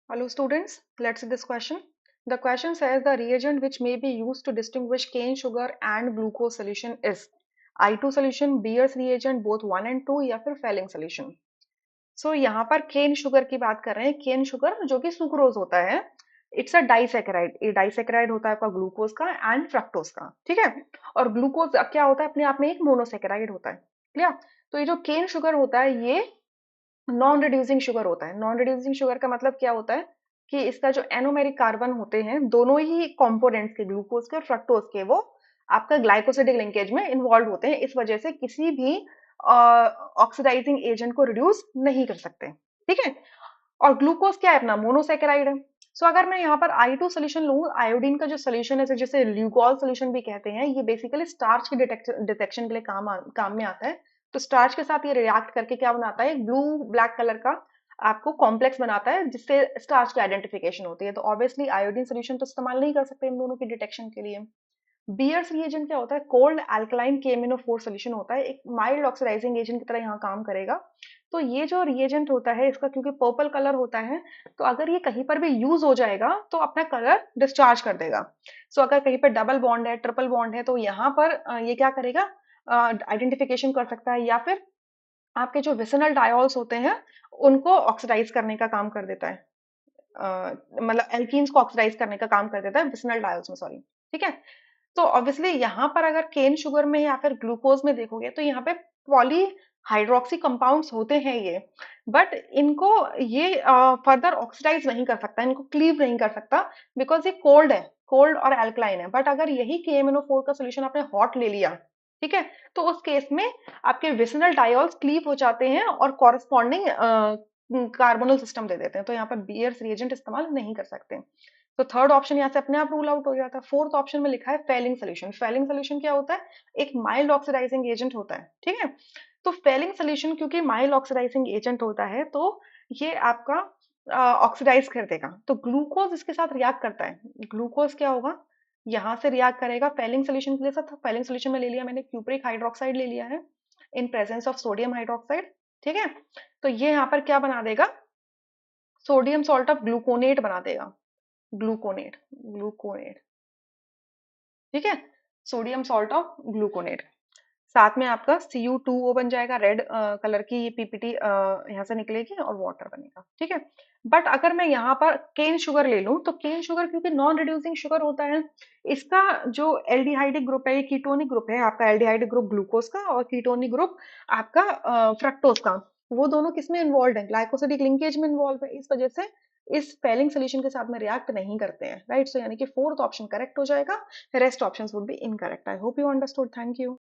Hello students, let's see this question. The question says the reagent which may be used to distinguish cane sugar and glucose solution is I2 solution, Beer's reagent both 1 and 2 या फिर Fehling solution. So यहाँ पर cane sugar की बात कर रहे हैं, cane sugar जो कि सुक्रोज होता है, इट्स अ डाइसेकेराइड, ये डाइसेकेराइड होता है आपका ग्लूकोज का एंड फ्रक्टोज का, ठीक है। और ग्लूकोज क्या होता है अपने आप में, एक मोनोसेकेराइड होता है, क्लियर। तो ये जो केन शुगर होता है ये नॉन रिड्यूसिंग शुगर होता है। नॉन रिड्यूसिंग शुगर का मतलब क्या होता है कि इसका जो एनोमेरिक कार्बन होते हैं दोनों ही कंपोनेंट्स के, ग्लूकोज के और फ्रक्टोज के, वो आपका ग्लाइकोसिडिक लिंकेज में इन्वॉल्व होते हैं, इस वजह से किसी भी ऑक्सीडाइजिंग एजेंट को रिड्यूस नहीं कर सकते, ठीक है। और ग्लूकोज क्या है अपना, मोनोसेकेराइड है। सो अगर मैं यहाँ पर I2 सोल्यूशन लूँ, आयोडीन का जो सोल्यूशन है जिसे ल्यूगॉल सोल्यूशन भी कहते हैं, ये बेसिकली स्टार्च की डिटेक्शन के लिए काम में आता है। तो स्टार्च के साथ ये रिएक्ट करके क्या बनाता है, एक ब्लू ब्लैक कलर का आपको कॉम्प्लेक्स बनाता है जिससे स्टार्च की आइडेंटिफिकेशन होती है। तो ऑब्वियसली आयोडीन सोल्यूशन तो इस्तेमाल नहीं कर सकते इन दोनों की डिटेक्शन के लिए। बियर्स रिएजेंट क्या होता है, कोल्ड अल्कलाइन KMnO4 सोल्यूशन होता है, एक माइल्ड ऑक्सीडाइजिंग एजेंट की तरह यहाँ काम करेगा। तो ये जो रिएजेंट होता है इसका क्योंकि पर्पल कलर होता है, तो अगर ये कहीं पर भी यूज हो जाएगा तो अपना कलर डिस्चार्ज कर देगा। सो अगर कहीं पर डबल बॉन्ड है, ट्रिपल बॉन्ड है, तो यहाँ पर ये क्या करेगा, आइडेंटिफिकेशन कर सकता है, या फिर आपके जो विसिनल डायोल्स होते हैं उनको ऑक्सीडाइज करने का काम कर देता है। मतलब एल्कीन्स को ऑक्सीडाइज करने का काम कर देता है विसिनल डायोल्स में, सॉरी, ठीक है। तो ऑब्वियसली यहाँ पर अगर केन शुगर में या फिर ग्लूकोज में देखोगे तो यहाँ पे पॉली हाइड्रोक्सी कंपाउंड्स होते हैं ये, बट इनको ये फर्दर ऑक्सीडाइज नहीं कर सकता, इनको क्लीव नहीं कर सकता, बिकॉज ये कोल्ड है, कोल्ड और एल्कलाइन है। बट अगर यही KMnO4 का सोल्यूशन आपने हॉट ले लिया, ठीक है, तो उस केस में आपके विसिनल डायोल्स क्लीव हो जाते हैं और कॉरेस्पॉन्डिंग कार्बोनल सिस्टम दे देते हैं, तो यहाँ पर बियर्स रिएजेंट इस्तेमाल नहीं कर सकते। तो थर्ड ऑप्शन यहाँ से अपने आप रूल आउट हो जाता है। फोर्थ ऑप्शन में लिखा है फेलिंग सोल्यूशन। फेलिंग सोल्यूशन क्या होता है, एक माइल्ड ऑक्सीडाइजिंग एजेंट होता है, ठीक है। तो फेलिंग सोल्यूशन क्योंकि माइल्ड ऑक्सीडाइजिंग एजेंट होता है तो ये आपका ऑक्सीडाइज कर देगा, तो ग्लूकोज इसके साथ रिएक्ट करता है। ग्लूकोज क्या होगा, यहाँ से रिएक्ट करेगा फेलिंग सोल्यूशन के लिए। साथ फेलिंग सोल्यूशन में ले लिया मैंने क्यूप्रिक हाइड्रोक्साइड ले लिया है in presence of sodium hydroxide, ठीक है। तो ये यहाँ पर क्या बना देगा, सोडियम सॉल्ट ऑफ ग्लूकोनेट बना देगा, ग्लूकोनेट, ग्लूकोनेट, ठीक है, सोडियम सॉल्ट ऑफ ग्लूकोनेट। साथ में आपका Cu2O बन जाएगा, रेड कलर की ये पीपीटी यहाँ से निकलेगी और वाटर बनेगा, ठीक है। बट अगर मैं यहाँ पर केन शुगर ले लूं, तो केन शुगर क्योंकि नॉन रिड्यूसिंग शुगर होता है, इसका जो एल्डिहाइडिक ग्रुप है, ये कीटोनिक ग्रुप है आपका, एल्डिहाइडिक ग्रुप ग्लूकोज का और कीटोनिक ग्रुप आपका फ्रक्टोज का, वो दोनों किसमें इन्वॉल्व है, ग्लाइकोसिडिक लिंकेज में इन्वॉल्व है, इस वजह से इस फेलिंग सोल्यूशन के साथ में रिएक्ट नहीं करते हैं, राइट। सो यानी कि फोर्थ ऑप्शन करेक्ट हो जाएगा, rest options would be incorrect. I hope you understood, thank you.